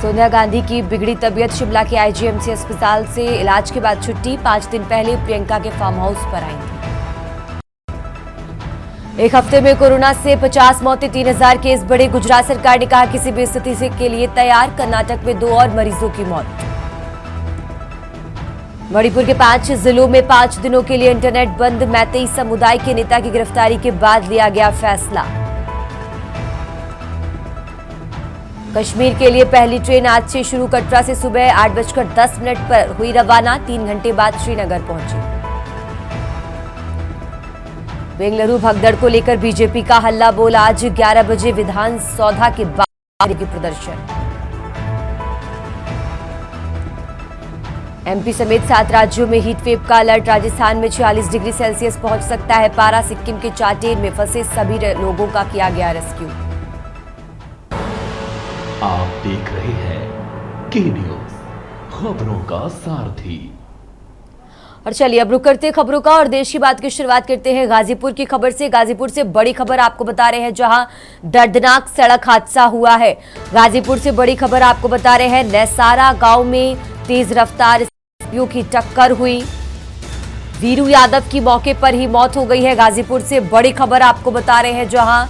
सोनिया गांधी की बिगड़ी तबीयत, शिमला के आईजीएमसी अस्पताल से इलाज के बाद छुट्टी। 5 दिन पहले प्रियंका के फार्म हाउस पर आई थी। एक हफ्ते में कोरोना से 50 मौतें, 3000 केस बढ़े। गुजरात सरकार ने कहा किसी भी स्थिति के लिए तैयार। कर्नाटक में 2 और मरीजों की मौत। मणिपुर के 5 जिलों में 5 दिनों के लिए इंटरनेट बंद। मैतेई समुदाय के नेता की गिरफ्तारी के बाद लिया गया फैसला। कश्मीर के लिए पहली ट्रेन आज से शुरू। कटरा से सुबह 8:10 पर हुई रवाना। 3 घंटे बाद श्रीनगर पहुंची। बेंगलुरु भगदड़ को लेकर बीजेपी का हल्ला बोल। आज 11 बजे विधान सौधा के बाहर की प्रदर्शन। एमपी समेत 7 राज्यों में हीट वेव का अलर्ट। राजस्थान में 46 डिग्री सेल्सियस पहुंच सकता है पारा। सिक्किम के चाटेर में फंसे सभी लोगों का किया गया रेस्क्यू। आप देख रहे हैं के न्यूज, खबरों का सारथी। और चलिए अब रुक करते हैं खबरों का और देश की बात की शुरुआत करते हैं गाजीपुर की खबर से। गाजीपुर से बड़ी खबर आपको बता रहे हैं, जहां दर्दनाक सड़क हादसा हुआ है। गाजीपुर से बड़ी खबर आपको बता रहे हैं, नैसारा गांव में तेज रफ्तार स्कॉर्पियो की टक्कर हुई। वीरू यादव की मौके पर ही मौत हो गई है। गाजीपुर से बड़ी खबर आपको बता रहे हैं, जहां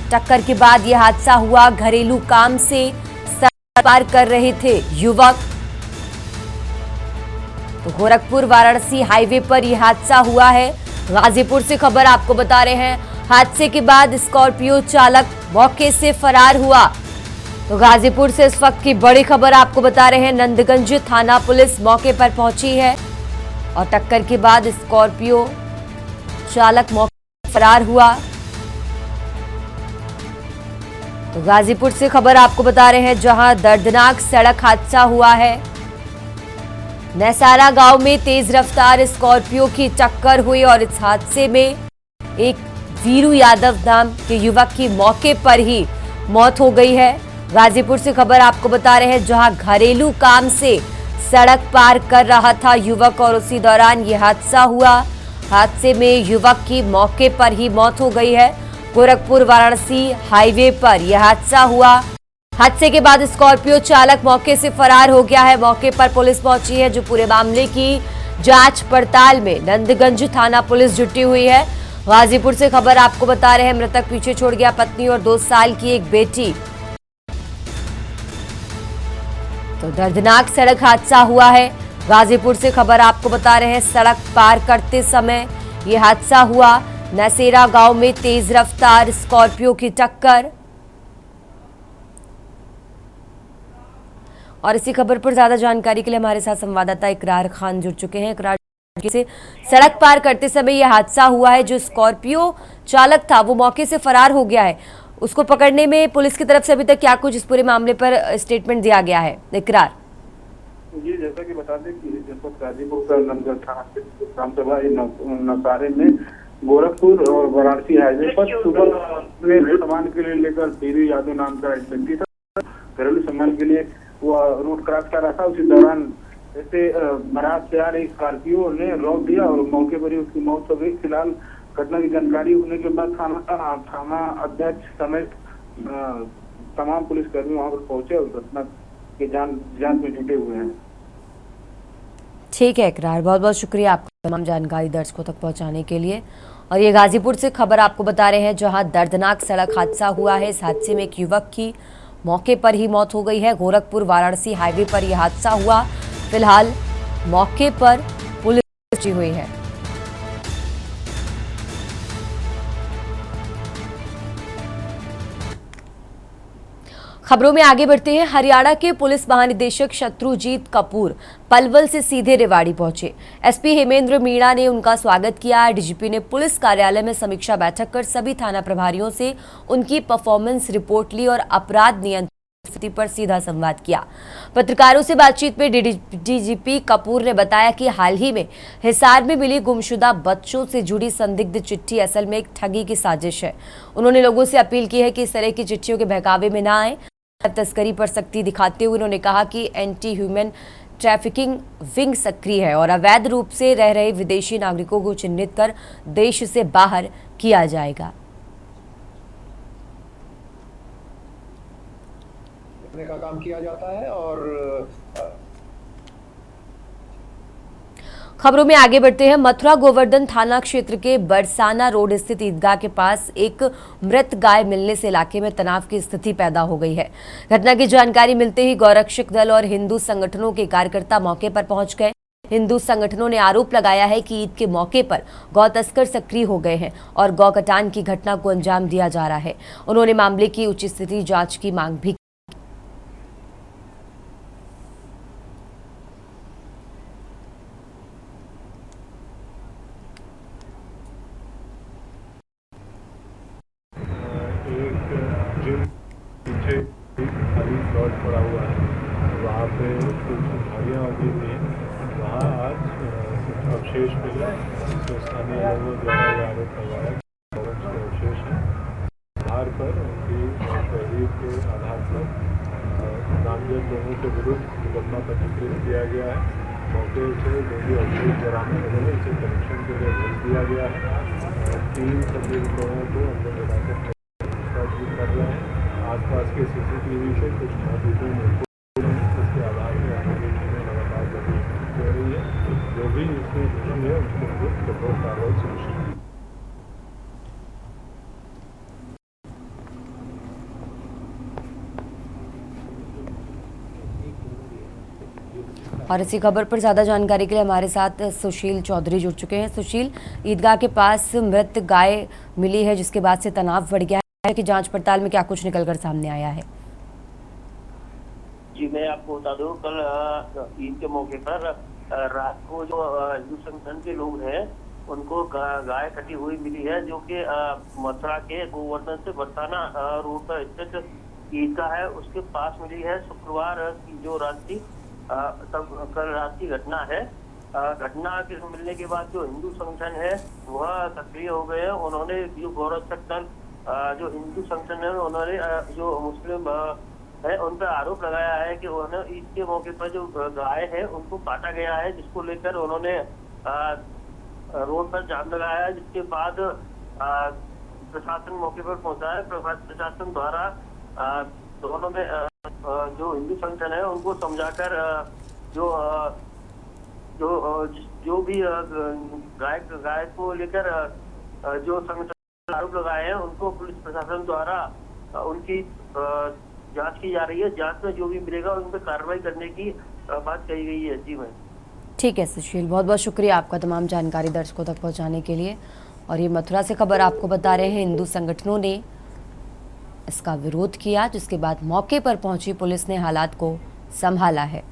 टक्कर के बाद यह हादसा हुआ। घरेलू काम से सड़क पार कर रहे थे युवक। तो गोरखपुर वाराणसी हाईवे पर यह हादसा हुआ है। गाजीपुर से खबर आपको बता रहे हैं, हादसे के बाद स्कॉर्पियो चालक मौके से फरार हुआ। तो गाजीपुर से इस वक्त की बड़ी खबर आपको बता रहे हैं, नंदगंज थाना पुलिस मौके पर पहुंची है और टक्कर के बाद स्कॉर्पियो चालक मौके से फरार हुआ। तो गाजीपुर से खबर आपको बता रहे हैं, जहां दर्दनाक सड़क हादसा हुआ है। नैसारा गांव में तेज रफ्तार स्कॉर्पियो की टक्कर हुई और इस हादसे में एक वीरू यादव नाम के युवक की मौके पर ही मौत हो गई है। गाजीपुर से खबर आपको बता रहे हैं, जहां घरेलू काम से सड़क पार कर रहा था युवक और उसी दौरान यह हादसा हुआ। हादसे में युवक की मौके पर ही मौत हो गई है। गोरखपुर वाराणसी हाईवे पर यह हादसा हुआ। हादसे के बाद स्कॉर्पियो चालक मौके से फरार हो गया है। मौके पर पुलिस पहुंची है, जो पूरे मामले की जांच पड़ताल में नंदगंज थाना पुलिस जुटी हुई है। गाजीपुर से खबर आपको बता रहे हैं, मृतक पीछे छोड़ गया पत्नी और 2 साल की एक बेटी। तो दर्दनाक सड़क हादसा हुआ है। गाजीपुर से खबर आपको बता रहे हैं, सड़क पार करते समय यह हादसा हुआ। नैसेरा गांव में तेज रफ्तार स्कॉर्पियो की टक्कर। और इसी खबर पर ज्यादा जानकारी के लिए हमारे साथ संवाददाता इकरार खान जुड़ चुके हैं। इकरार से सड़क पार करते समय यह हादसा हुआ है। जो स्कॉर्पियो चालक था वो मौके से फरार हो गया है। उसको पकड़ने में पुलिस की तरफ से अभी तक क्या कुछ इस पूरे मामले पर स्टेटमेंट दिया गया है? इकरार जी, जैसा कि बता दें कि जनपद गाजीपुर का नंदगंज थाना ग्रामसभा नसारे में गोरखपुर और वाराणसी हाईवे पर सुबह में सामान के लिए लेकर वीरू यादव नाम का एक व्यक्ति था। घरेलू सामान के लिए वो रोड क्रॉस कर रहा था। उसी दौरान ऐसे महाराज से आ रही स्कॉर्पियो ने रोक दिया और मौके पर ही उसकी मौत हो गई। फिलहाल घटना की जानकारी होने के बाद थाना अध्यक्ष समेत तमाम पुलिसकर्मी वहां पर पहुंचे और घटना की जांच में जुटे हुए हैं। ठीक है इकरार, बहुत बहुत शुक्रिया आपका तमाम जानकारी दर्शकों तक पहुंचाने के लिए। और ये गाजीपुर से खबर आपको बता रहे हैं, जहां दर्दनाक सड़क हादसा हुआ है। इस हादसे में एक युवक की मौके पर ही मौत हो गई है। गोरखपुर वाराणसी हाईवे पर यह हादसा हुआ। फिलहाल मौके पर पुलिस पहुंची हुई है। खबरों में आगे बढ़ते हैं। हरियाणा के पुलिस महानिदेशक शत्रुजीत कपूर पलवल से सीधे रेवाड़ी पहुंचे। एसपी हेमेंद्र मीणा ने उनका स्वागत किया। डीजीपी ने पुलिस कार्यालय में समीक्षा बैठक कर सभी थाना प्रभारियों से उनकी परफॉर्मेंस रिपोर्ट ली और अपराध नियंत्रण स्थिति पर सीधा संवाद किया। पत्रकारों से बातचीत में डीजीपी कपूर ने बताया कि हाल ही में हिसार में मिली गुमशुदा बच्चों से जुड़ी संदिग्ध चिट्ठी असल में एक ठगी की साजिश है। उन्होंने लोगों से अपील की है कि इस तरह की चिट्ठियों के बहकावे में न आए। तस्करी पर सख्ती दिखाते हुए उन्होंने कहा कि एंटी ह्यूमन ट्रैफिकिंग विंग सक्रिय है और अवैध रूप से रह रहे विदेशी नागरिकों को चिन्हित कर देश से बाहर किया जाएगा। करने का काम किया जाता है। और खबरों में आगे बढ़ते हैं। मथुरा गोवर्धन थाना क्षेत्र के बरसाना रोड स्थित ईदगाह के पास एक मृत गाय मिलने से इलाके में तनाव की स्थिति पैदा हो गई है। घटना की जानकारी मिलते ही गौरक्षक दल और हिंदू संगठनों के कार्यकर्ता मौके पर पहुंच गए। हिंदू संगठनों ने आरोप लगाया है कि ईद के मौके पर गौ तस्कर सक्रिय हो गए हैं और गौ कटान की घटना को अंजाम दिया जा रहा है। उन्होंने मामले की उच्च स्तरीय जांच की मांग भी पीछे खाली प्लॉट पड़ा हुआ है, वहाँ पे कुछ झाड़ियाँ उगी हुई हैं। वहाँ आज कुछ अवशेष मिले, तो स्थानीय लोगों द्वारा ये आरोप लगाया कि के अवशेष हैं। आधार पर उनकी तहरीर के आधार पर नामजद लोगों के विरुद्ध मुकदमा पंजीकृत किया गया है। मौके से जो भी अवशेष बरामद हुए इसे परीक्षण के लिए भेज दिया गया है। 3 संदिग्ध लोगों को अंदर हिरासत में कर रहे हैं। आसपास के सीसीटीवी से कुछ महत्वपूर्ण इसके आधार पर आगे टीमें लगातार जारी हो रही है। जो भी इसमें जुर्म है उसके विरुद्ध कठोर कार्रवाई सुनिश्चित की। और इसी खबर पर ज्यादा जानकारी के लिए हमारे साथ सुशील चौधरी जुड़ चुके हैं। सुशील, ईदगाह के पास मृत गाय मिली है जिसके बाद से तनाव बढ़ गया है कि जांच पड़ताल में क्या कुछ निकलकर सामने आया है? जी, मैं आपको बता दूं, कल ईद के मौके पर रात को जो हिंदू संगठन के लोग हैं उनको गाय कटी हुई मिली है, जो कि मथुरा के गोवर्धन से बरसाना रोड पर स्थित ईदगाह है उसके पास मिली है। शुक्रवार की जो रात थी तब कल रात की घटना है। घटना के मिलने के बाद जो हिंदू संगठन है वह सक्रिय हो गए हैं। उन्होंने जो गौरक्षक दल जो हिंदू संगठन है उन्होंने जो मुस्लिम है उन पर आरोप लगाया है कि उन्होंने ईद के मौके पर जो गाय है उनको काटा गया है, जिसको लेकर उन्होंने रोड पर जाम लगाया है। जिसके बाद प्रशासन मौके पर पहुंचा है। प्रशासन द्वारा दोनों में जो हिंदू संगठन है उनको समझाकर जो भी गाय को लेकर जो संगठन आरोप लगाए हैं उनको पुलिस प्रशासन द्वारा उनकी जांच की जा रही है। जांच में जो भी मिलेगा उन पर कार्रवाई करने की बात कही गई है। जी मैं ठीक है सुशील, बहुत बहुत शुक्रिया आपका तमाम जानकारी दर्शकों तक पहुंचाने के लिए। और ये मथुरा से खबर आपको बता रहे हैं, हिंदू संगठनों ने इसका विरोध किया जिसके बाद मौके पर पहुंची पुलिस ने हालात को संभाला है।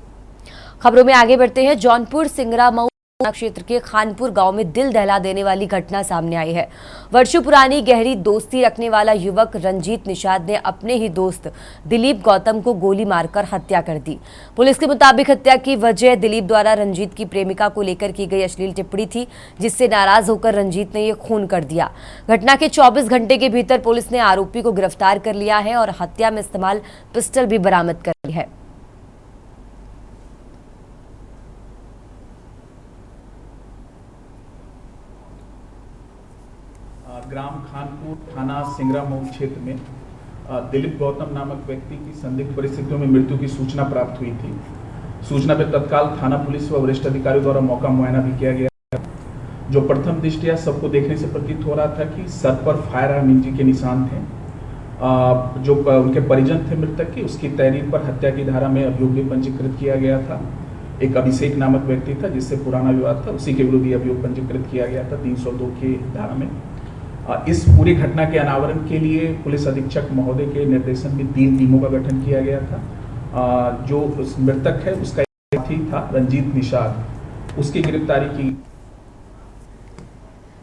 खबरों में आगे बढ़ते हैं। जौनपुर सिंगरा मऊ क्षेत्र के खानपुर गांव में दिल दहला देने वाली घटना सामने आई है। वर्षों पुरानी गहरी दोस्ती रखने वाला युवक रंजीत निषाद ने अपने ही दोस्त दिलीप गौतम को गोली मारकर हत्या कर दी। पुलिस के मुताबिक हत्या की वजह दिलीप द्वारा रंजीत की प्रेमिका को लेकर की गई अश्लील टिप्पणी थी, जिससे नाराज होकर रंजीत ने ये खून कर दिया। घटना के 24 घंटे के भीतर पुलिस ने आरोपी को गिरफ्तार कर लिया है और हत्या में इस्तेमाल पिस्टल भी बरामद कर ली है। ग्राम खानपुर थाना सिंगरा मऊ क्षेत्र में दिलीप गौतम नामक व्यक्ति की संदिग्ध परिस्थितियों में मृत्यु की सूचना प्राप्त हुई थी। सूचना पर तत्काल थाना पुलिस व वरिष्ठ अधिकारियों द्वारा मौका मुआयना भी किया गया, जो प्रथम दृष्टया सबको देखने से प्रतीत हो रहा था कि सर पर फायर आर्म इंजरी के निशान थे। जो उनके परिजन थे मृतक की, उसकी तहरीर पर हत्या की धारा में अभियोग भी पंजीकृत किया गया था। एक अभिषेक नामक व्यक्ति था जिससे पुराना विवाद था, उसी के विरुद्ध अभियोग पंजीकृत किया गया था 302 की धारा में। इस पूरी घटना के अनावरण के लिए पुलिस अधीक्षक महोदय के निर्देशन में 3 टीमों का गठन किया गया था। जो मृतक है उसका साथी था रंजीत निषाद, उसकी गिरफ्तारी की।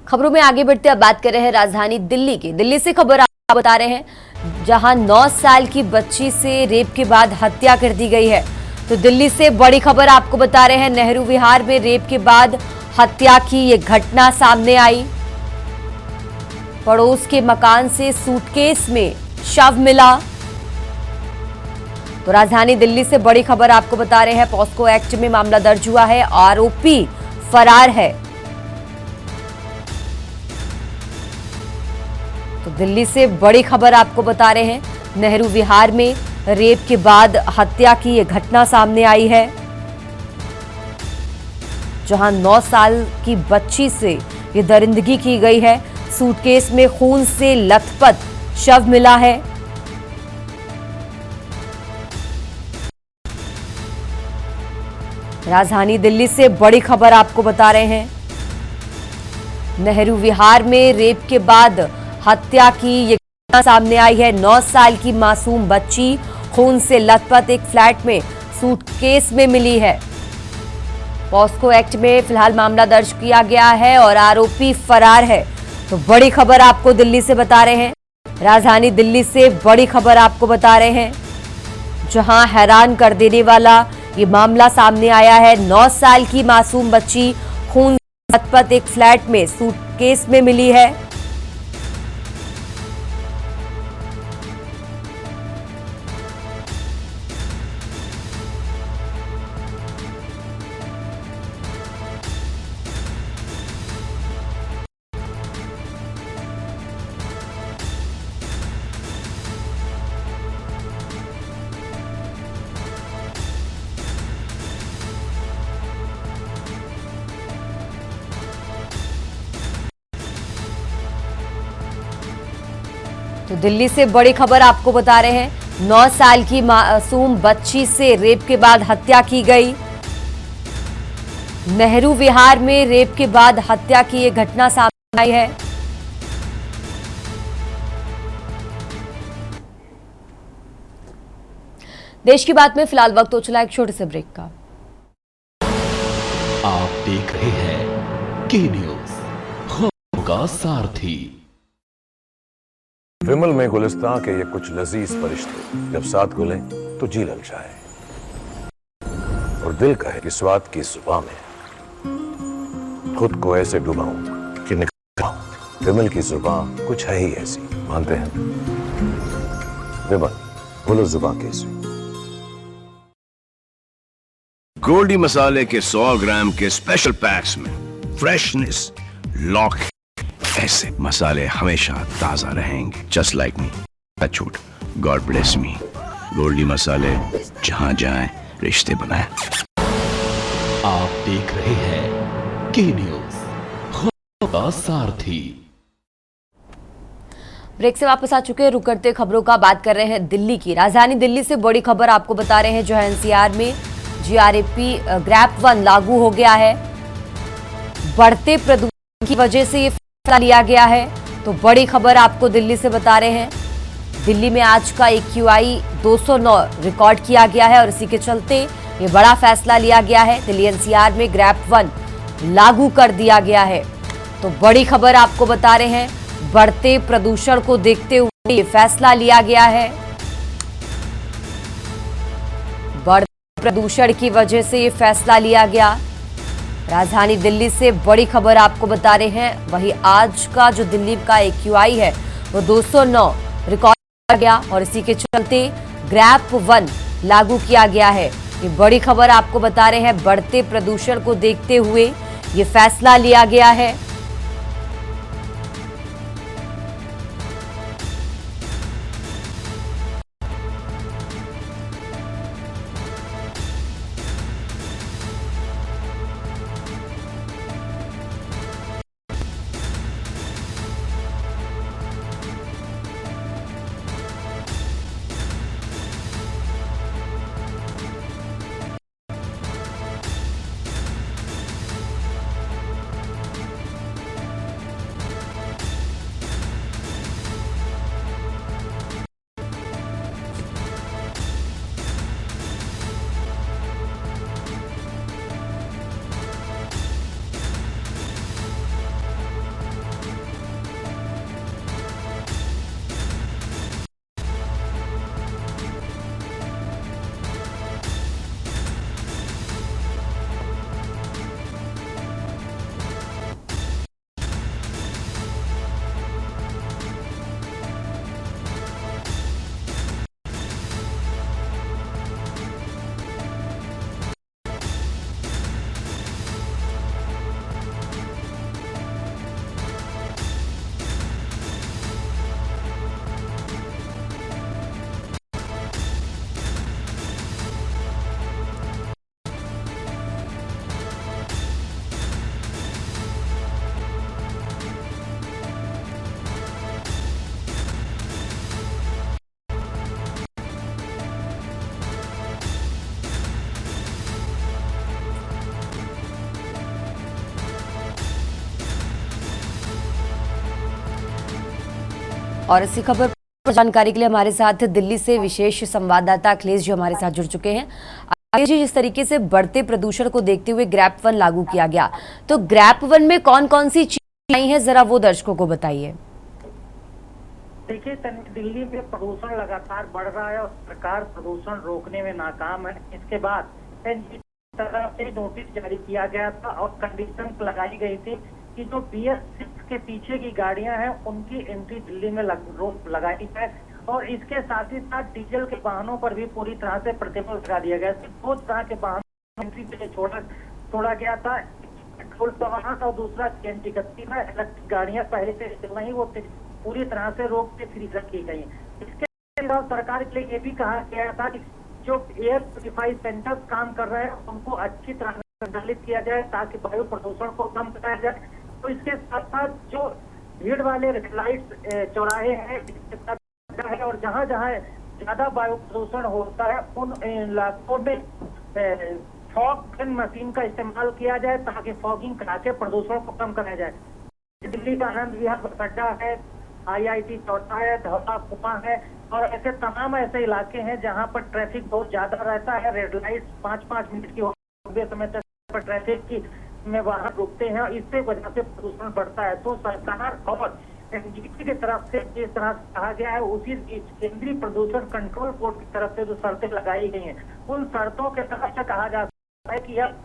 खबरों में आगे बढ़ते अब बात कर रहे हैं राजधानी दिल्ली की। दिल्ली से खबर आपको बता रहे हैं, जहां 9 साल की बच्ची से रेप के बाद हत्या कर दी गई है। तो दिल्ली से बड़ी खबर आपको बता रहे हैं, नेहरू विहार में रेप के बाद हत्या की ये घटना सामने आई। पड़ोस के मकान से सूटकेस में शव मिला। तो राजधानी दिल्ली से बड़ी खबर आपको बता रहे हैं, पॉस्को एक्ट में मामला दर्ज हुआ है, आरोपी फरार है। तो दिल्ली से बड़ी खबर आपको बता रहे हैं, नेहरू विहार में रेप के बाद हत्या की ये घटना सामने आई है, जहां 9 साल की बच्ची से ये दरिंदगी की गई है। सूटकेस में खून से लथपथ शव मिला है। राजधानी दिल्ली से बड़ी खबर आपको बता रहे हैं। नेहरू विहार में रेप के बाद हत्या की ये घटना सामने आई है। 9 साल की मासूम बच्ची खून से लथपथ एक फ्लैट में सूटकेस में मिली है। पॉस्को एक्ट में फिलहाल मामला दर्ज किया गया है और आरोपी फरार है। तो बड़ी खबर आपको दिल्ली से बता रहे हैं। राजधानी दिल्ली से बड़ी खबर आपको बता रहे हैं, जहां हैरान कर देने वाला ये मामला सामने आया है। 9 साल की मासूम बच्ची खून से लथपथ एक फ्लैट में सूटकेस में मिली है। तो दिल्ली से बड़ी खबर आपको बता रहे हैं। 9 साल की मासूम बच्ची से रेप के बाद हत्या की गई। नेहरू विहार में रेप के बाद हत्या की यह घटना सामने आई है। देश की बात में फिलहाल वक्त हो चला एक छोटे से ब्रेक का। आप देख रहे हैं के न्यूज, खबरों का सारथी। विमल में गुलिस्तां के ये कुछ लजीज फरिश्ते जब साथ घुले तो जी ललचाए और दिल कहे कि स्वाद की जुबान में खुद को ऐसे डुबाऊं कि निकल जाऊं। विमल की जुबान कुछ है ही ऐसी, मानते हैं? विमल, बोलो जुबान कैसी। गोल्डी मसाले के 100 ग्राम के स्पेशल पैक्स में फ्रेशनेस लॉक। ऐसे मसाले हमेशा ताजा रहेंगे। Just like me. छूट। God bless me. गोल्डी मसाले, जहां जाएं रिश्ते बनाएं। आप देख रहे हैं के न्यूज, खबरों का सारथी। ब्रेक से वापस आ चुके हैं। रुक करते खबरों का बात कर रहे हैं दिल्ली की। राजधानी दिल्ली से बड़ी खबर आपको बता रहे हैं, जो है एनसीआर में जीआरएपी ग्रैप 1 लागू हो गया है। बढ़ते प्रदूषण की वजह से ये फैसला लिया गया है। तो बड़ी खबर आपको दिल्ली से बता रहे हैं। दिल्ली में आज का AQI 209 रिकॉर्ड किया गया है और इसी के चलते ये बड़ा फैसला लिया गया है। दिल्ली एनसीआर में ग्रैप 1 लागू कर दिया गया है। तो बड़ी खबर आपको बता रहे हैं, बढ़ते प्रदूषण को देखते हुए ये फैसला लिया गया है। बढ़ते प्रदूषण की वजह से ये फैसला लिया गया। राजधानी दिल्ली से बड़ी खबर आपको बता रहे हैं। वहीं आज का जो दिल्ली का AQI है वो 209 रिकॉर्ड किया गया और इसी के चलते ग्रैप 1 लागू किया गया है। ये बड़ी खबर आपको बता रहे हैं। बढ़ते प्रदूषण को देखते हुए ये फैसला लिया गया है। और इसी खबर पर जानकारी के लिए हमारे साथ दिल्ली से विशेष संवाददाता अखिलेश जी हमारे साथ जुड़ चुके हैं। अखिलेश जी, जिस तरीके से बढ़ते प्रदूषण को देखते हुए ग्रैप 1 लागू किया गया, तो ग्रैप 1 में कौन कौन सी चीजें आई हैं, जरा वो दर्शकों को बताइए। देखिए, दिल्ली में प्रदूषण लगातार बढ़ रहा है और सरकार प्रदूषण रोकने में नाकाम है। इसके बाद एनजीटी की तरफ से नोटिस जारी किया गया था और कंडीशन लगाई गई थी कि जो BS6 के पीछे की गाड़ियां हैं उनकी एंट्री दिल्ली में रोक लगाई जाए और इसके साथ ही साथ डीजल के वाहनों पर भी पूरी तरह से प्रतिबंध लगा दिया गया। दो तरह के वाहनों एंट्री के लिए छोड़ा गया था, पेट्रोल का वाहन और दूसरा CNG का। तीन इलेक्ट्रिक गाड़ियां पहले से चल रही, वो पूरी तरह से रोक के फ्री रखी गई। इसके अलावा सरकार के लिए ये भी कहा गया था कि जो एयर प्यूरिफाई सेंटर्स काम कर रहे हैं उनको अच्छी तरह से संचालित किया जाए ताकि वायु प्रदूषण को कम कराया जाए। तो इसके साथ साथ जो भीड़ वाले रेड लाइट चौराहे हैं है और जहाँ जहाँ ज्यादा वायु प्रदूषण होता है उन इलाकों में फॉग गन मशीन का इस्तेमाल किया जाए ताकि फॉगिंग करा के प्रदूषण को कम कराया जाए। दिल्ली का आनंद विहार बस अड्डा है, IIT चौथा है, धौला कुआं है और ऐसे तमाम ऐसे इलाके हैं जहां पर ट्रैफिक बहुत ज्यादा रहता है। रेड लाइट 5-5 मिनट की लंबे समय तक पर ट्रैफिक की में वाहन रुकते हैं और इससे वजह से प्रदूषण बढ़ता है। तो सरकार और एनजीटी की तरफ से जिस तरह से कहा गया है उसी केंद्रीय प्रदूषण कंट्रोल बोर्ड की तरफ से जो शर्तें लगाई गई हैं उन शर्तों के तरफ से कहा जा सकता है कि अब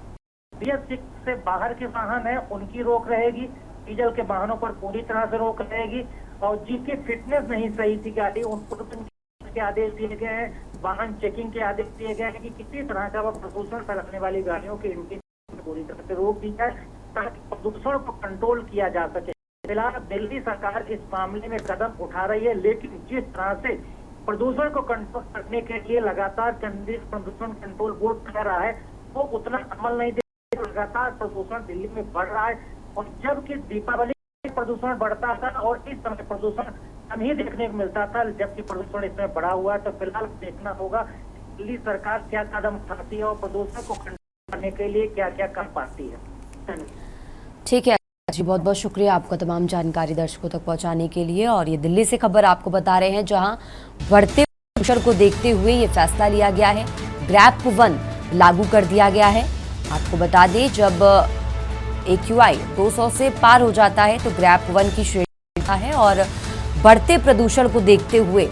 BS6 से बाहर के वाहन है उनकी रोक रहेगी, डीजल के वाहनों पर पूरी तरह से रोक रहेगी और जिनकी फिटनेस नहीं सही थी गाड़ी उनको के आदेश दिए गए हैं, वाहन चेकिंग के आदेश दिए गए हैं कि किसी तरह का वह प्रदूषण फैलाने वाली गाड़ियों की एंट्री पूरी तरह से रोक दी जाए ताकि प्रदूषण को कंट्रोल किया जा सके। फिलहाल दिल्ली सरकार इस मामले में कदम उठा रही है, लेकिन जिस तरह से प्रदूषण को कंट्रोल करने के लिए लगातार केंद्रीय प्रदूषण कंट्रोल बोर्ड कर रहा है वो उतना अमल नहीं दे, लगातार प्रदूषण दिल्ली में बढ़ रहा है और जबकि दीपावली प्रदूषण बढ़ता था और इस समय प्रदूषण कम ही देखने को मिलता था, जबकि प्रदूषण इसमें बढ़ा हुआ है। तो फिलहाल देखना होगा दिल्ली सरकार क्या कदम उठाती है और प्रदूषण को कंट्रोल करने के लिए क्या क्या कर पाती है। ठीक है जी, बहुत बहुत शुक्रिया आपका तमाम जानकारी दर्शकों तक पहुंचाने के लिए। और ये दिल्ली से खबर आपको बता रहे हैं जहां बढ़ते प्रदूषण को देखते हुए ये फैसला लिया गया है, ग्रैप 1 लागू कर दिया गया है। आपको बता दें जब AQI 200 से पार हो जाता है तो ग्रैप 1 की श्रेणी है और बढ़ते प्रदूषण को देखते हुए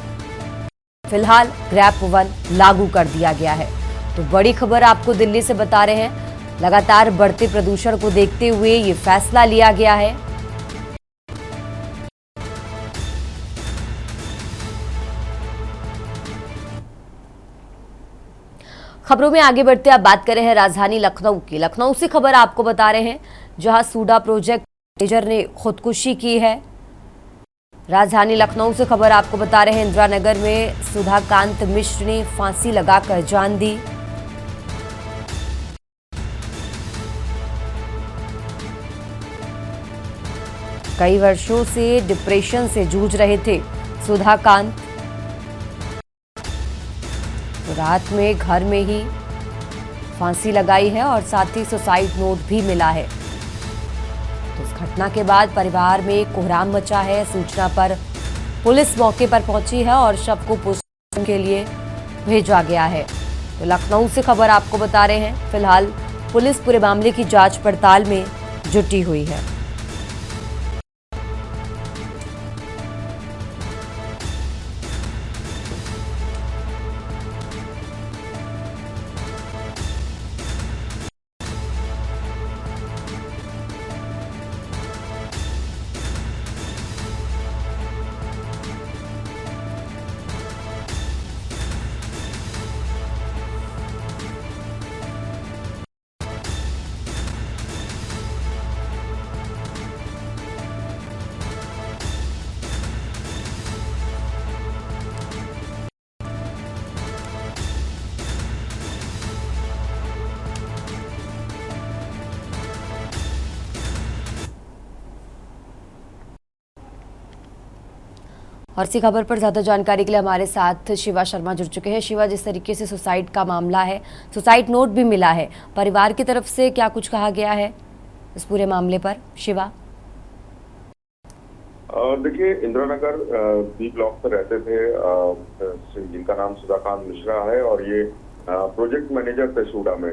फिलहाल ग्रैप 1 लागू कर दिया गया है। तो बड़ी खबर आपको दिल्ली से बता रहे हैं, लगातार बढ़ते प्रदूषण को देखते हुए ये फैसला लिया गया है। खबरों में आगे बढ़ते अब बात करें हैं राजधानी लखनऊ की। लखनऊ से खबर आपको बता रहे हैं जहां सूडा प्रोजेक्ट मैनेजर ने खुदकुशी की है। राजधानी लखनऊ से खबर आपको बता रहे हैं इंदिरा नगर में सुधाकांत मिश्र ने फांसी लगाकर जान दी। कई वर्षों से डिप्रेशन से जूझ रहे थे सुधाकांत, तो रात में घर में ही फांसी लगाई है और साथ ही सुसाइड नोट भी मिला है। तो इस घटना के बाद परिवार में कोहराम मचा है। सूचना पर पुलिस मौके पर पहुंची है और शव को पोस्टमार्टम के लिए भेजा गया है। तो लखनऊ से खबर आपको बता रहे हैं, फिलहाल पुलिस पूरे मामले की जांच पड़ताल में जुटी हुई है। और इसी खबर पर ज्यादा जानकारी के लिए हमारे साथ शिवा शर्मा जुड़ चुके हैं। शिवा, जिस तरीके से सुसाइड का मामला है, सुसाइड नोट भी मिला है, परिवार की तरफ से क्या कुछ कहा गया है इस पूरे मामले पर? शिवा। देखिए, इंदिरानगर बी ब्लॉक पर रहते थे, जिनका नाम सुधाकांत मिश्रा है, और ये प्रोजेक्ट मैनेजर थे सूडा में।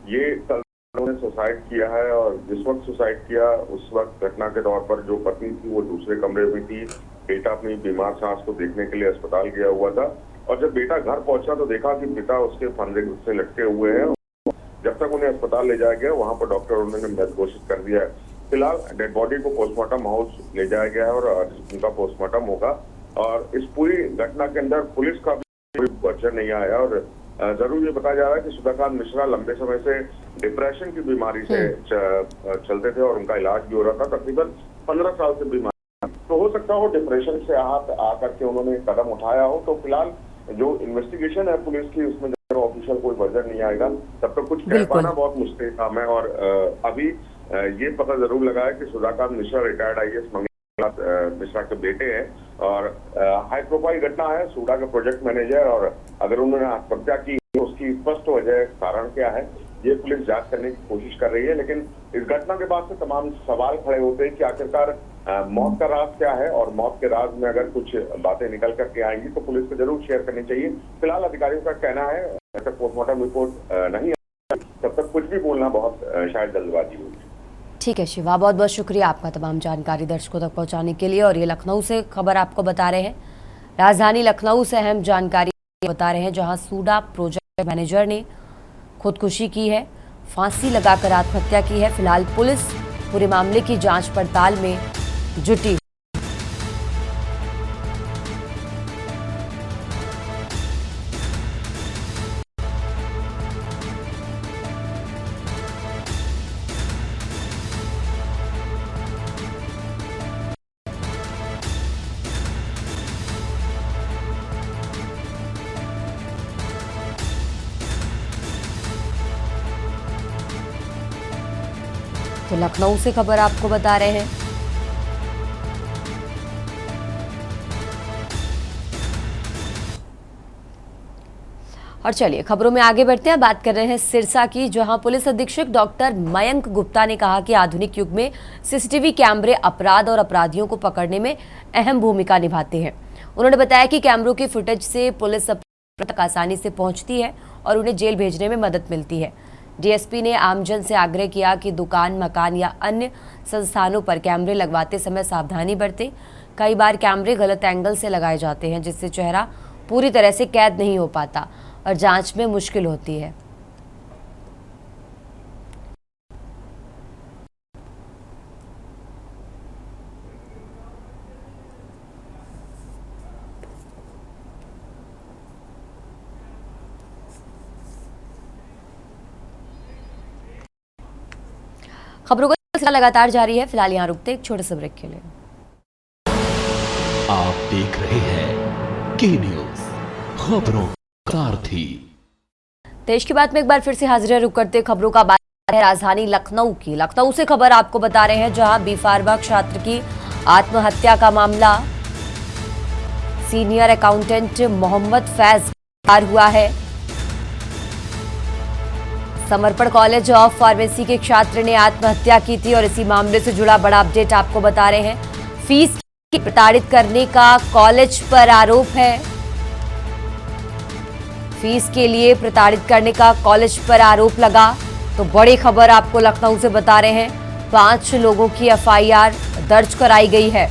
ये कल उन्होंने सुसाइड किया है, और जिस वक्त सुसाइड किया उस वक्त घटना के तौर पर जो पत्नी थी वो दूसरे कमरे में थी। बेटा अपनी बीमार सास को देखने के लिए अस्पताल गया हुआ था, और जब बेटा घर पहुंचा तो देखा कि पिता उसके फंदे से लटके हुए हैं। जब तक उन्हें अस्पताल ले जाया गया, वहां पर डॉक्टर उन्होंने मृत घोषित कर दिया है। फिलहाल डेड बॉडी को पोस्टमार्टम हाउस ले जाया गया है और उनका पोस्टमार्टम होगा। और इस पूरी घटना के अंदर पुलिस का भी कोई वर्जन नहीं आया, और जरूर ये बताया जा रहा है कि सुधाकांत मिश्रा लंबे समय से डिप्रेशन की बीमारी से चलते थे और उनका इलाज भी हो रहा था। तकरीबन 15 साल से बीमार, तो हो सकता हो डिप्रेशन से आकर के उन्होंने कदम उठाया हो। तो फिलहाल जो इन्वेस्टिगेशन है पुलिस की, उसमें ऑफिशियल कोई वर्जन नहीं आएगा, तब तक कुछ कह पाना बहुत मुश्किल काम है। और अभी ये पता जरूर लगा है कि सुधाकांत मिश्रा रिटायर्ड IAS मंगेश मिश्रा के बेटे हैं, और हाई प्रोफाइल घटना है। सूडा के प्रोजेक्ट मैनेजर, और अगर उन्होंने आत्महत्या की तो उसकी स्पष्ट वजह कारण क्या है, ये पुलिस जांच करने की कोशिश कर रही है। लेकिन इस घटना के बाद से तमाम सवाल खड़े होते हैं कि आखिरकार मौत का राज क्या है, और मौत के राज में अगर कुछ बातें निकल करके आएंगी तो पुलिस को जरूर शेयर करनी चाहिए। फिलहाल अधिकारियों का कहना है जब तक पोस्टमार्टम रिपोर्ट नहीं आई तब तक कुछ भी बोलना बहुत शायद जल्दबाजी होगी। ठीक है शिवा, बहुत बहुत शुक्रिया आपका तमाम जानकारी दर्शकों तक पहुंचाने के लिए। और ये लखनऊ से खबर आपको बता रहे हैं, राजधानी लखनऊ से अहम जानकारी बता रहे हैं, जहां सूडा प्रोजेक्ट मैनेजर ने खुदकुशी की है, फांसी लगाकर आत्महत्या की है। फिलहाल पुलिस पूरे मामले की जांच पड़ताल में जुटी। तो लखनऊ से खबर आपको बता रहे हैं। और चलिए खबरों में आगे बढ़ते हैं, बात कर रहे हैं सिरसा की, जहां पुलिस अधीक्षक डॉक्टर मयंक गुप्ता ने कहा कि आधुनिक युग में CCTV कैमरे अपराध और अपराधियों को पकड़ने में अहम भूमिका निभाते हैं। उन्होंने बताया कि कैमरों की फुटेज से पुलिस अपराधियों तक आसानी से पहुंचती है और उन्हें जेल भेजने में मदद मिलती है। DSP ने आमजन से आग्रह किया कि दुकान, मकान या अन्य संस्थानों पर कैमरे लगवाते समय सावधानी बरतें। कई बार कैमरे गलत एंगल से लगाए जाते हैं, जिससे चेहरा पूरी तरह से कैद नहीं हो पाता और जांच में मुश्किल होती है। खबरों का सिलसिला लगातार जारी है, फिलहाल यहाँ रुकते एक छोटे से ब्रेक के लिए। आप देख रहे हैं के न्यूज़, खबरों का सारथी। देश की बात में एक बार फिर से हाजिर है, रुक करते खबरों का बात है राजधानी लखनऊ की। लखनऊ से खबर आपको बता रहे हैं, जहां बी फार्मा छात्र की आत्महत्या का मामला सीनियर अकाउंटेंट मोहम्मद फैज गिरफ्तार हुआ है। समर्पण कॉलेज ऑफ फार्मेसी के छात्र ने आत्महत्या की थी और इसी मामले से जुड़ा बड़ा अपडेट आपको बता रहे हैं। फीस की प्रताड़ित करने का कॉलेज पर आरोप है। फीस के लिए प्रताड़ित करने का कॉलेज पर आरोप लगा। तो बड़ी खबर आपको लखनऊ से बता रहे हैं, 5 लोगों की FIR दर्ज कराई गई है।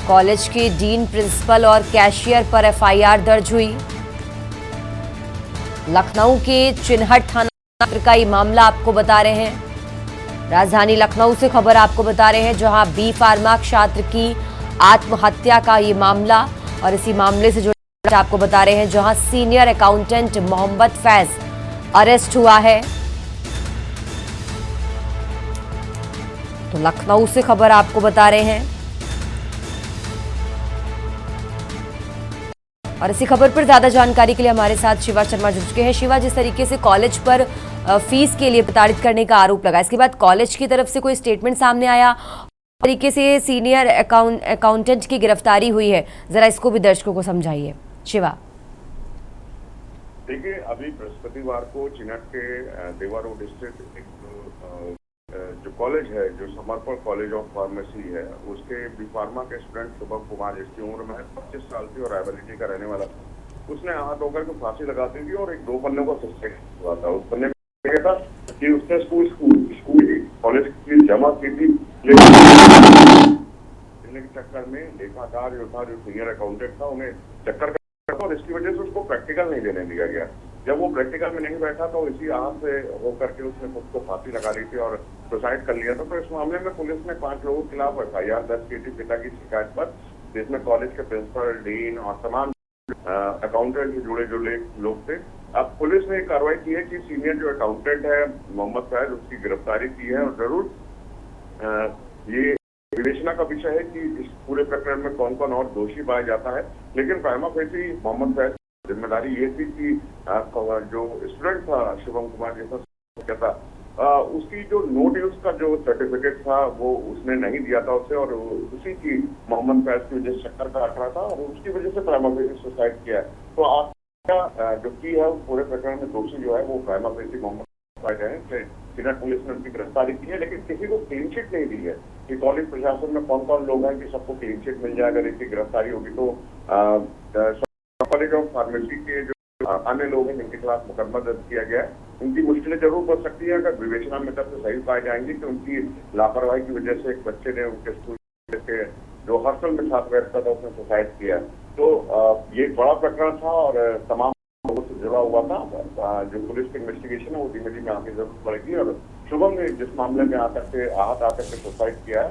कॉलेज के डीन, प्रिंसिपल और कैशियर पर FIR दर्ज हुई। लखनऊ के चिन्हट थाना का ये मामला आपको बता रहे हैं। राजधानी लखनऊ से खबर आपको बता रहे हैं, जहां बी फार्मा छात्र की आत्महत्या का ये मामला और इसी मामले से जुड़ा आपको बता रहे हैं, जहां senior accountant Mohammad Faiz arrest हुआ है। तो लखनऊ से खबर आपको बता रहे हैं और इसी खबर पर ज्यादा जानकारी के लिए हमारे साथ शिवा शर्मा जुड़ चुके हैं। शिवा, जिस तरीके से कॉलेज पर फीस के लिए प्रताड़ित करने का आरोप लगा, इसके बाद कॉलेज की तरफ से कोई स्टेटमेंट सामने आया, तरीके से सीनियर अकाउंटेंट की गिरफ्तारी हुई है, जरा इसको भी दर्शकों को समझाइए शिवा। देखिए, अभी बृहस्पतिवार को चिन्हट के देवा रोड स्थित एक जो कॉलेज है, जो समर्पण कॉलेज ऑफ फार्मेसी है, उसके बी फार्मा के स्टूडेंट शुभम कुमार, जिसकी उम्र में 25 साल थी और रायबरेली का रहने वाला था, उसने हाथ होकर के फांसी लगा दी थी और एक 2 पन्ने को सस्पेंड हुआ था। उस पन्ने में क्या था कि उसने स्कूल की कॉलेज की फीस जमा की थी, लेने के चक्कर में लेखाकार जो था, जो सीनियर अकाउंटेंट था, उन्हें चक्कर करता और इसकी वजह से उसको प्रैक्टिकल नहीं देने दिया गया। जब वो प्रैक्टिकल में नहीं बैठा तो इसी आहत से होकर के उसने खुद को फांसी लगा ली थी और सुसाइड कर लिया था। तो इस मामले में पुलिस ने 5 लोगों के खिलाफ FIR दर्ज की थी पिता की शिकायत पर, जिसमें कॉलेज के प्रिंसिपल, डीन और तमाम अकाउंटेंट से जुड़े लोग थे। अब पुलिस ने कार्रवाई की है कि सीनियर जो अकाउंटेंट है मोहम्मद फैज, उसकी गिरफ्तारी की है और जरूर ये विवेचना का विषय है कि इस पूरे प्रकरण में कौन कौन और दोषी पाया जाता है। लेकिन प्राइमा फेसी मोहम्मद फैज की जिम्मेदारी ये थी कि जो स्टूडेंट था शुभम कुमार जैसा था, उसकी जो नो ड्यूज का जो सर्टिफिकेट था वो उसने नहीं दिया था उसे, और उसी की मोहम्मद फैज की वजह से चक्कर काट रहा था और उसकी वजह से प्राइमा फेसी सुसाइड किया है। तो आपका जो की है उस पूरे प्रकरण में दोषी जो है वो प्राइमा फेसी मोहम्मद फैज है। सीनियर पुलिस ने उनकी गिरफ्तारी की है, लेकिन किसी को क्लीन चिट नहीं दी है कि कॉलेज प्रशासन में कौन कौन लोग हैं कि सबको क्लीन चिट मिल जाए। अगर इसकी गिरफ्तारी होगी तो कॉलेज ऑफ फार्मेसी के जो अन्य लोग हैं जिनके खिलाफ मुकदमा दर्ज किया गया है, उनकी मुश्किलें जरूर बढ़ सकती है अगर विवेचना में तथ्य सही पाए जाएंगे कि उनकी लापरवाही की वजह से एक बच्चे ने उनके स्कूल के जो हॉस्टल में छात्र रहता था उसने सुसाइड किया। तो ये एक बड़ा प्रकरण था और तमाम लोगों से जुड़ा हुआ था। जो पुलिस की इन्वेस्टिगेशन है वो धीमे धीमे आगे जरूर बढ़ेगी और शुभम ने जिस मामले में आहत आकर के सुसाइड किया है,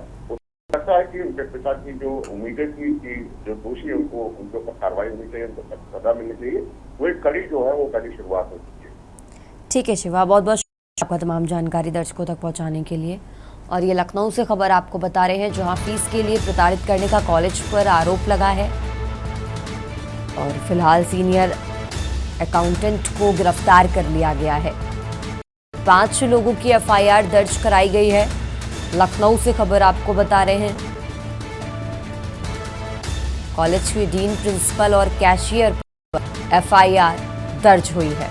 लगता है कि उनके पिता की जो उम्मीदें थी कि जो दोषी है उनको उनके ऊपर कार्रवाई होनी चाहिए, उनको सजा मिलनी चाहिए, वो एक कड़ी जो है वो कड़ी शुरुआत हो चुकी है। ठीक है शिवा, बहुत बहुत शुक्रिया आपका तमाम जानकारी दर्शकों तक पहुंचाने के लिए। और ये लखनऊ से खबर आपको बता रहे हैं जहां फीस के लिए प्रताड़ित करने का कॉलेज पर आरोप लगा है और फिलहाल सीनियर अकाउंटेंट को गिरफ्तार कर लिया गया है। 5 लोगों की FIR दर्ज कराई गई है। लखनऊ से खबर आपको बता रहे हैं कॉलेज के डीन, प्रिंसिपल और कैशियर पर FIR दर्ज हुई है।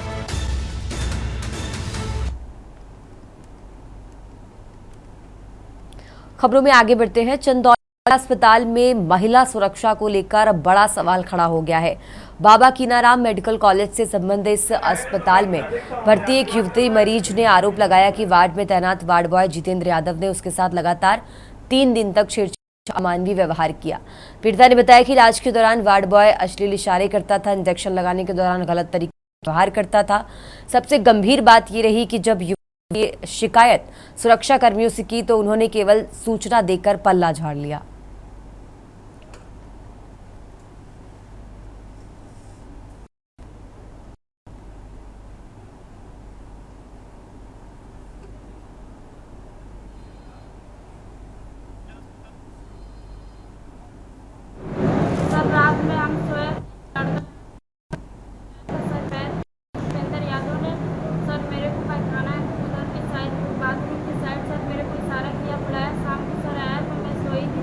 खबरों में आगे बढ़ते हैं। चंदौली अस्पताल में महिला सुरक्षा को लेकर बड़ा सवाल खड़ा हो गया है। बाबा कीनाराम मेडिकल कॉलेज से संबंधित इस अस्पताल में भर्ती एक युवती मरीज ने आरोप लगाया कि वार्ड में तैनात वार्ड बॉय जितेंद्र यादव ने उसके साथ लगातार 3 दिन तक छेड़छाड़ अमानवीय व्यवहार किया। पीड़िता ने बताया कि इलाज के दौरान वार्ड बॉय अश्लील इशारे करता था, इंजेक्शन लगाने के दौरान गलत तरीके से व्यवहार करता था। सबसे गंभीर बात ये रही कि जब ये शिकायत सुरक्षा कर्मियों से की तो उन्होंने केवल सूचना देकर पल्ला झाड़ लिया। रात में हम सोए, जितेंद्र यादव ने सर मेरे को पैखाना उधर की साइड, बाथरूम की साइड सर मेरे को इशारा किया, बुलाया। शाम को सर आया तो मैं सोई थी,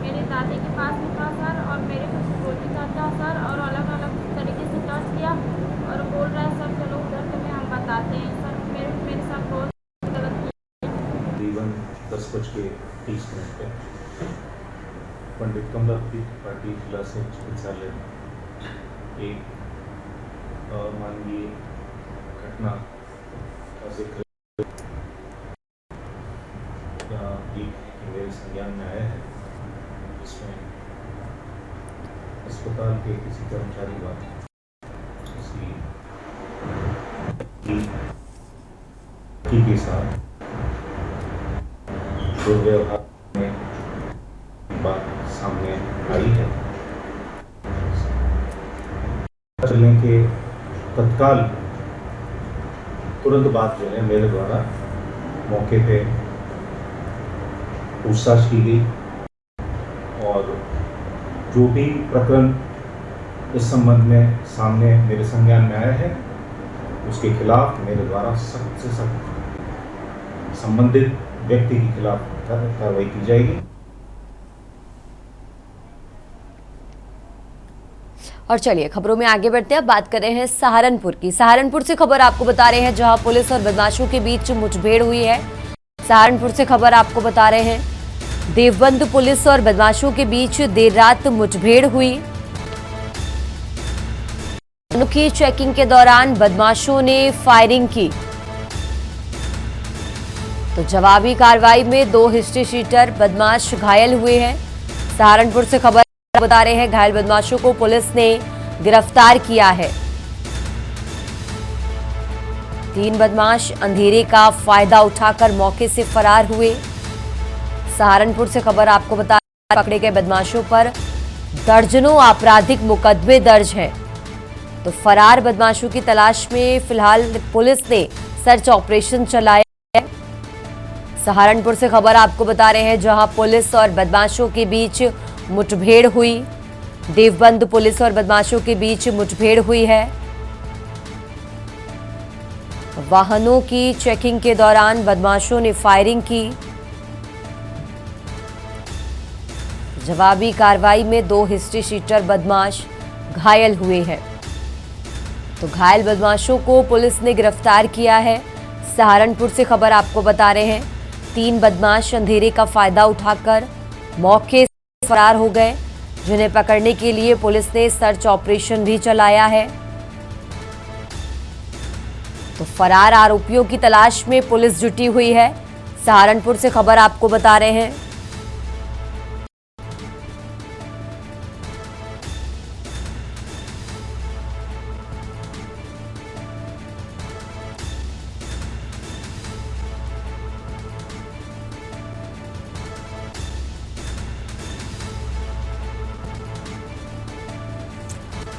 मेरी दादी के पास में था सर और मेरे को रोटी खाता सर और अलग अलग तरीके से टच किया और बोल रहा है सर चलो उधर तुम्हें हम बताते हैं। सर मेरे साथ बहुत गलत किया। तकरीबन 10:30 पे पंडित कमला त्रिपाठी जिला से चिकित्सालय एक अमानवीय घटना का जिक्र मेरे संज्ञान में आया है, जिसमें अस्पताल के किसी कर्मचारी का किसी के साथ दुर्व्यवहार में बात सामने आई है। चलने के तत्काल तुरंत बाद जो है मेरे द्वारा मौके पे पूछताछ की गई और जो भी प्रकरण इस संबंध में सामने मेरे संज्ञान में आया है उसके खिलाफ मेरे द्वारा सख्त से सख्त संबंधित व्यक्ति के खिलाफ कार्रवाई की जाएगी। और चलिए खबरों में आगे बढ़ते हैं। अब बात कर रहे हैं सहारनपुर की। सहारनपुर से खबर आपको बता रहे हैं जहां पुलिस और बदमाशों के बीच मुठभेड़ हुई है। सहारनपुर से खबर आपको बता रहे हैं, देवबंद पुलिस और बदमाशों के बीच देर रात मुठभेड़ हुई। की चेकिंग के दौरान बदमाशों ने फायरिंग की, तो जवाबी कार्रवाई में 2 हिस्ट्री शीटर बदमाश घायल हुए हैं। सहारनपुर से खबर बता रहे हैं, घायल बदमाशों को पुलिस ने गिरफ्तार किया है। 3 बदमाश अंधेरे का फायदा उठाकर मौके से फरार हुए। सहारनपुर से खबर आपको बता रहे हैं, पकड़े गए बदमाशों पर दर्जनों आपराधिक मुकदमे दर्ज हैं। तो फरार बदमाशों की तलाश में फिलहाल पुलिस ने सर्च ऑपरेशन चलाया है। सहारनपुर से खबर आपको बता रहे हैं, जहां पुलिस और बदमाशों के बीच मुठभेड़ हुई। देवबंद पुलिस और बदमाशों के बीच मुठभेड़ हुई है। वाहनों की चेकिंग के दौरान बदमाशों ने फायरिंग की। जवाबी कार्रवाई में 2 हिस्ट्री शीटर बदमाश घायल हुए हैं। तो घायल बदमाशों को पुलिस ने गिरफ्तार किया है। सहारनपुर से खबर आपको बता रहे हैं, 3 बदमाश अंधेरे का फायदा उठाकर मौके से फरार हो गए, जिन्हें पकड़ने के लिए पुलिस ने सर्च ऑपरेशन भी चलाया है। तो फरार आरोपियों की तलाश में पुलिस जुटी हुई है। सहारनपुर से खबर आपको बता रहे हैं।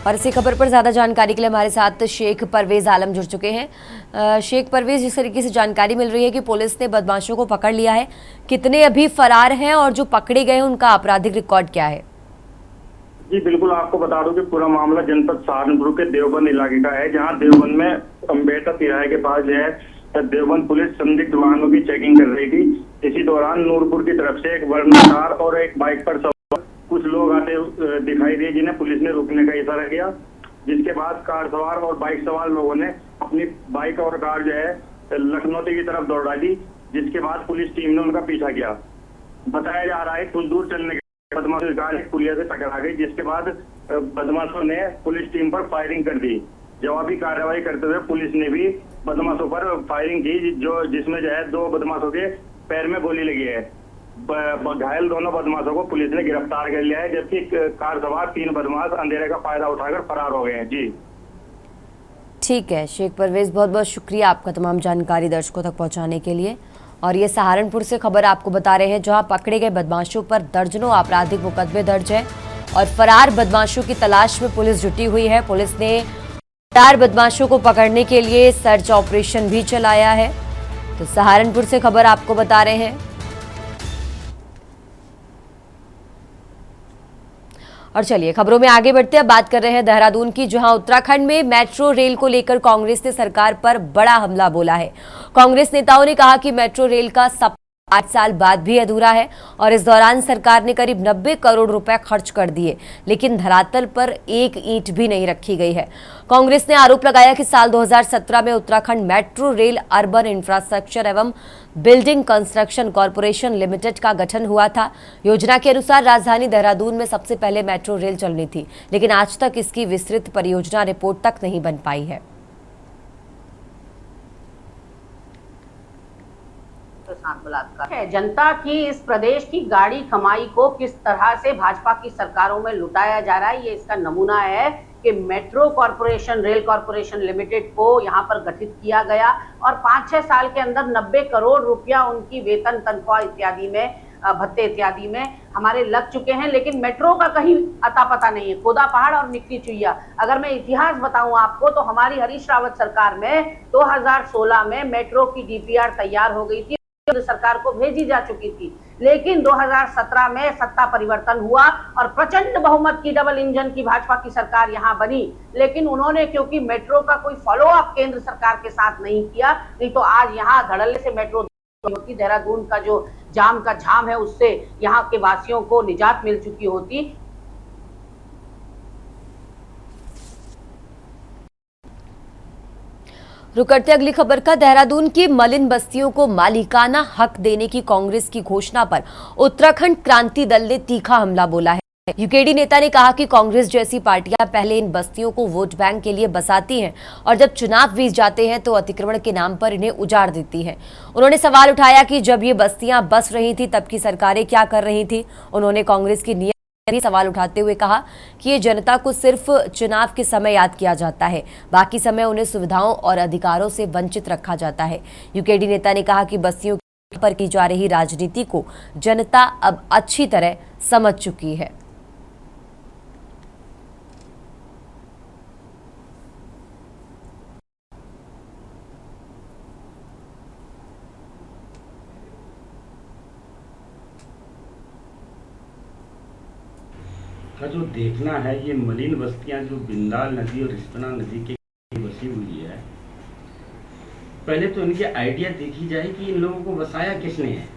और इसी खबर पर ज्यादा जानकारी के लिए हमारे साथ शेख परवेज आलम जुड़ चुके हैं। शेख परवेज, जिस तरीके से जानकारी मिल रही है कि पुलिस ने बदमाशों को पकड़ लिया है, कितने अभी फरार हैं और जो पकड़े गए हैं उनका आपराधिक रिकॉर्ड क्या है? जी बिल्कुल, आपको बता दूं कि पूरा मामला जनपद सहारनपुर के देवबंद इलाके का है, जहां देवबंद में अम्बेडकर तिराहे के पास जो है देवबंद पुलिस संदिग्ध वाहनों की चेकिंग कर रही थी। इसी दौरान नूरपुर की तरफ से एक वर्ना कार और एक बाइक पर कुछ लोग आते दिखाई दिए, जिन्हें पुलिस ने रोकने का इशारा किया, जिसके बाद कार सवार और बाइक सवार लोगों ने अपनी बाइक और कार जो है लखनौती की तरफ दौड़ा दी, जिसके बाद पुलिस टीम ने उनका पीछा किया। बताया जा रहा है कुछ दूर चलने के बदमाशों की कार एक पुलिया से टकरा गई, जिसके बाद बदमाशों ने पुलिस टीम पर फायरिंग कर दी। जवाबी कार्रवाई करते हुए पुलिस ने भी बदमाशों पर फायरिंग की, जिसमें जो है 2 बदमाशों के पैर में गोली लगी है। घायल दोनों बदमाशों को पुलिस ने गिरफ्तार कर लिया है, जबकि कार सवार 3 बदमाश अंधेरे का फायदा उठाकर फरार हो गए हैं। जी ठीक है शेख परवेज, बहुत बहुत शुक्रिया आपका तमाम जानकारी दर्शकों तक पहुंचाने के लिए। और ये सहारनपुर से खबर आपको बता रहे हैं, जहां पकड़े गए बदमाशों पर दर्जनों आपराधिक मुकदमे दर्ज है और फरार बदमाशों की तलाश में पुलिस जुटी हुई है। पुलिस ने फरार बदमाशों को पकड़ने के लिए सर्च ऑपरेशन भी चलाया है। तो सहारनपुर से खबर आपको बता रहे हैं। और चलिए खबरों में आगे बढ़ते हैं, बात कर रहे हैं देहरादून की, जहां उत्तराखंड में मेट्रो रेल को लेकर कांग्रेस ने सरकार पर बड़ा हमला बोला है। कांग्रेस नेताओं ने कहा कि मेट्रो रेल का सपना 8 साल बाद भी अधूरा है और इस दौरान सरकार ने करीब 90 करोड़ रुपए खर्च कर दिए, लेकिन धरातल पर एक ईंट भी नहीं रखी गई है। कांग्रेस ने आरोप लगाया कि साल 2017 में Uttarakhand metro rail urban infrastructure एवं बिल्डिंग कंस्ट्रक्शन कॉरपोरेशन लिमिटेड का गठन हुआ था। योजना के अनुसार राजधानी देहरादून में सबसे पहले मेट्रो रेल चलनी थी, लेकिन आज तक इसकी विस्तृत परियोजना रिपोर्ट तक नहीं बन पाई है। साथ बलात्कार है। जनता की इस प्रदेश की गाड़ी कमाई को किस तरह से भाजपा की सरकारों में लुटाया जा रहा है, ये इसका नमूना है कि metro corporation, rail corporation limited को यहाँ पर गठित किया गया और 5-6 साल के अंदर 90 करोड़ रुपया उनकी वेतन, तनख्वाह इत्यादि में, भत्ते इत्यादि में हमारे लग चुके हैं, लेकिन मेट्रो का कहीं अता पता नहीं है। खोदा पहाड़ और निकली चुईया। अगर मैं इतिहास बताऊं आपको तो हमारी हरीश रावत सरकार में 2016 में मेट्रो की डीपीआर तैयार हो गई थी, सरकार को भेजी जा चुकी थी, लेकिन 2017 में सत्ता परिवर्तन हुआ और प्रचंड बहुमत की डबल इंजन की भाजपा की सरकार यहां बनी, लेकिन उन्होंने क्योंकि मेट्रो का कोई फॉलो अप केंद्र सरकार के साथ नहीं किया, नहीं तो आज यहां धड़ल्ले से मेट्रो होती, देहरादून का जो जाम का झाम है उससे यहां के वासियों को निजात मिल चुकी होती। रुक करते अगली खबर का। देहरादून की मलिन बस्तियों को मालिकाना हक देने की कांग्रेस की घोषणा पर उत्तराखंड क्रांति दल ने तीखा हमला बोला है। यूकेडी नेता ने कहा कि कांग्रेस जैसी पार्टियां पहले इन बस्तियों को वोट बैंक के लिए बसाती हैं और जब चुनाव बीत जाते हैं तो अतिक्रमण के नाम पर इन्हें उजाड़ देती हैं। उन्होंने सवाल उठाया कि जब ये बस्तियां बस रही थी तब की सरकारें क्या कर रही थी। उन्होंने कांग्रेस की नीयत पर सवाल उठाते हुए कहा कि ये जनता को सिर्फ चुनाव के समय याद किया जाता है, बाकी समय उन्हें सुविधाओं और अधिकारों से वंचित रखा जाता है। यूकेडी नेता ने कहा कि बस्तियों पर की जा रही राजनीति को जनता अब अच्छी तरह समझ चुकी है। का जो देखना है, ये मलिन बस्तियां जो बिंदाल नदी और रिस्पना नदी के बसी हुई है, पहले तो इनके आइडिया देखी जाए कि इन लोगों को बसाया किसने है।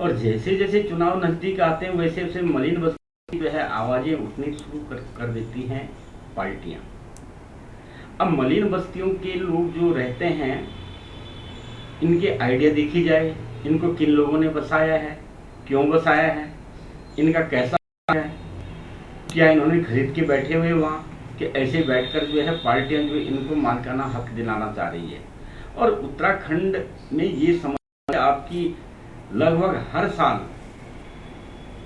और जैसे जैसे चुनाव नजदीक आते हैं वैसे वैसे मलिन बस्ती जो है आवाजें उठनी शुरू कर देती हैं पार्टियां। अब मलिन बस्तियों के लोग जो रहते हैं, इनके आइडिया देखी जाए, इनको किन लोगों ने बसाया है, क्यों बसाया है, इनका कैसा है, क्या इन्होंने खरीद के बैठे हुए वहाँ कि ऐसे बैठकर जो है पार्टियां जो इनको मालिकाना हक दिलाना चाह रही है। और उत्तराखंड में ये समस्या आपकी लगभग हर साल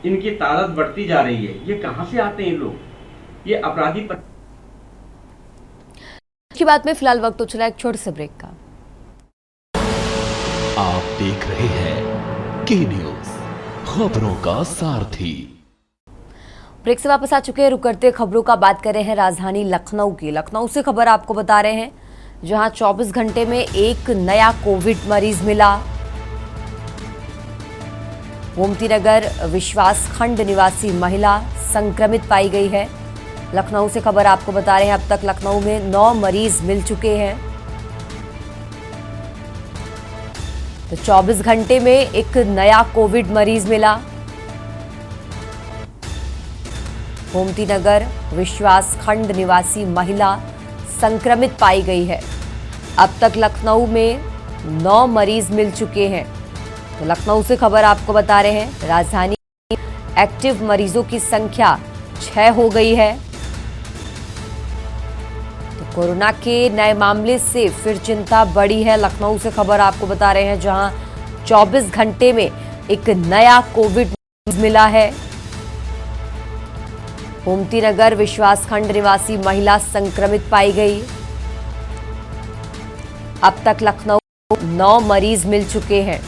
इनकी तादाद बढ़ती जा रही है। ये कहाँ से आते हैं लोग, ये अपराधी की बात में फिलहाल वक्त तो चला एक छोटे से ब्रेक का। आप देख रहे हैं के न्यूज, खबरों का सारथी। ब्रेक से वापस आ चुके हैं। रुक करते खबरों का बात कर रहे हैं राजधानी लखनऊ की। लखनऊ से खबर आपको बता रहे हैं, जहां 24 घंटे में एक नया कोविड मरीज मिला। गोमती नगर विश्वास खंड निवासी महिला संक्रमित पाई गई है। लखनऊ से खबर आपको बता रहे हैं, अब तक लखनऊ में 9 मरीज मिल चुके हैं। तो 24 घंटे में एक नया कोविड मरीज मिला। गोमती नगर विश्वास खंड निवासी महिला संक्रमित पाई गई है। अब तक लखनऊ में 9 मरीज मिल चुके हैं। तो लखनऊ से खबर आपको बता रहे हैं, राजधानी एक्टिव मरीजों की संख्या 6 हो गई है। तो कोरोना के नए मामले से फिर चिंता बढ़ी है। लखनऊ से खबर आपको बता रहे हैं, जहां 24 घंटे में एक नया कोविड मरीज मिला है। गोमती नगर विश्वास खंड निवासी महिला संक्रमित पाई गई। अब तक लखनऊ 9 मरीज मिल चुके हैं।